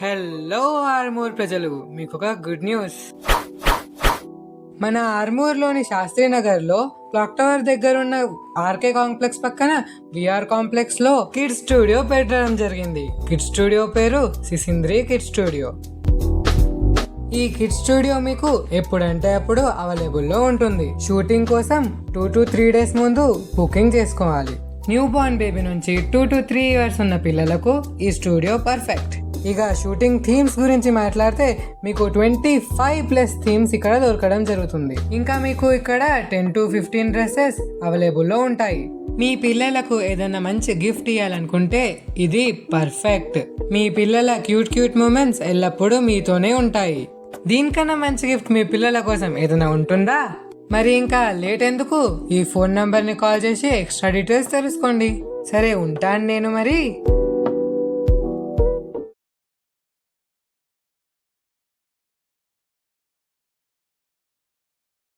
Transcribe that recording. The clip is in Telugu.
హలో ఆర్మూర్ ప్రజలు, మీకు ఒక గుడ్ న్యూస్. మన ఆర్మూర్లోని శాస్త్రీనగర్లో క్లాక్ టవర్ దగ్గర ఉన్న ఆర్కే కాంప్లెక్స్ పక్కన విఆర్ కాంప్లెక్స్ లో కిడ్స్ స్టూడియో పెట్టడం జరిగింది. కిడ్స్ స్టూడియో పేరు సిసింద్రి కిడ్స్ స్టూడియో. ఈ కిడ్స్ స్టూడియో మీకు ఎప్పుడంటే అప్పుడు అవైలబుల్లో ఉంటుంది. షూటింగ్ కోసం 2 to 3 days ముందు బుకింగ్ చేసుకోవాలి. న్యూ బార్న్ బేబీ నుంచి 2 to 3 years ఉన్న పిల్లలకు ఈ స్టూడియో పర్ఫెక్ట్. ఇక షూటింగ్ థీమ్స్ గురించి మాట్లాడితే మీకు 25+ థీమ్స్ ఇక్కడ దొరకడం జరుగుతుంది. ఇంకా మీకు ఇక్కడ 10 to 15 డ్రెస్సెస్ అవైలబుల్లో ఉంటాయి. మీ పిల్లలకు ఏదైనా మంచి గిఫ్ట్ ఇవ్వాలనుకుంటే ఇది పర్ఫెక్ట్. మీ పిల్లల క్యూట్ మూమెంట్స్ ఎల్లప్పుడూ మీతోనే ఉంటాయి. దీనికన్నా మంచి గిఫ్ట్ మీ పిల్లల కోసం ఏదైనా ఉంటుందా? మరి ఇంకా లేట్ ఎందుకు, ఈ ఫోన్ నంబర్ని కాల్ చేసి ఎక్స్ట్రా డీటెయిల్స్ తెలుసుకోండి. సరే, ఉంటాను నేను మరి.